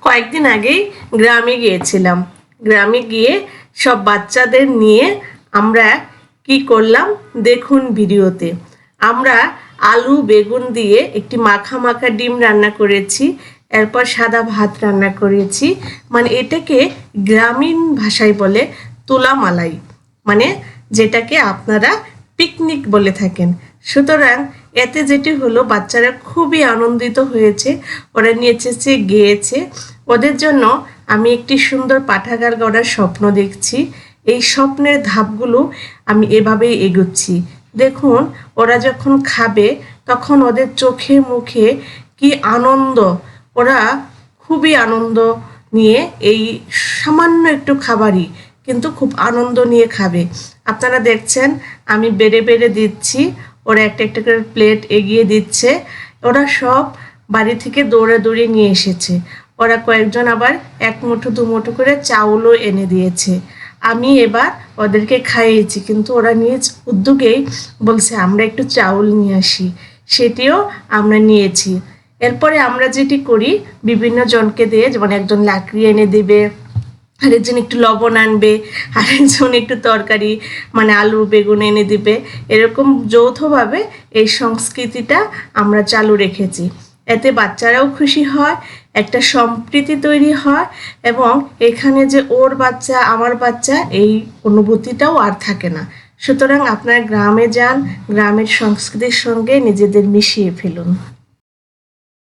কয়েকদিন আগেই গ্রামে গিয়েছিলাম। গ্রামে গিয়ে সব বাচ্চাদের নিয়ে আমরা কি করলাম দেখুন ভিডিওতে। আমরা আলু বেগুন দিয়ে একটি মাখা মাখা ডিম রান্না করেছি, এরপর সাদা ভাত রান্না করেছি। মানে এটাকে গ্রামীণ ভাষায় বলে তুলা মালাই, মানে যেটাকে আপনারা পিকনিক বলে থাকেন। সুতরাং এতে যেটি হলো, বাচ্চারা খুবই আনন্দিত হয়েছে, ওরা নেচেছে গেয়েছে। ওদের জন্য আমি একটি সুন্দর পাঠাগার গড়ার স্বপ্ন দেখছি। এই স্বপ্নের ধাপগুলো আমি এভাবেই এগোচ্ছি। দেখুন, ওরা যখন খাবে তখন ওদের চোখে মুখে কি আনন্দ, ওরা খুবই আনন্দ নিয়ে এই সামান্য একটু খাবারই কিন্তু খুব আনন্দ নিয়ে খাবে। আপনারা দেখছেন আমি বেড়ে বেড়ে দিচ্ছি, ওরা একটা একটা করে প্লেট এগিয়ে দিচ্ছে। ওরা সব বাড়ি থেকে দৌড়ে নিয়ে এসেছে। ওরা কয়েকজন আবার এক মুঠো দু মুঠো করে চাউলও এনে দিয়েছে। আমি এবার ওদেরকে খাইয়েছি, কিন্তু ওরা নিজ উদ্যোগেই বলছে আমরা একটু চাউল নিয়ে আসি, সেটিও আমরা নিয়েছি। এরপরে আমরা যেটি করি, বিভিন্ন জনকে দিয়ে, যেমন একজন লাকড়ি এনে দেবে, আরেকজন একটু লবণ আনবে, আরেকজন একটু তরকারি মানে আলু বেগুন এনে দিবে। এরকম যৌথভাবে এই সংস্কৃতিটা আমরা চালু রেখেছি। এতে বাচ্চারাও খুশি হয়, একটা সম্প্রীতি তৈরি হয়, এবং এখানে যে ওর বাচ্চা আমার বাচ্চা এই অনুভূতিটাও আর থাকে না। সুতরাং আপনার গ্রামে যান, গ্রামের সংস্কৃতির সঙ্গে নিজেদের মিশিয়ে ফেলুন।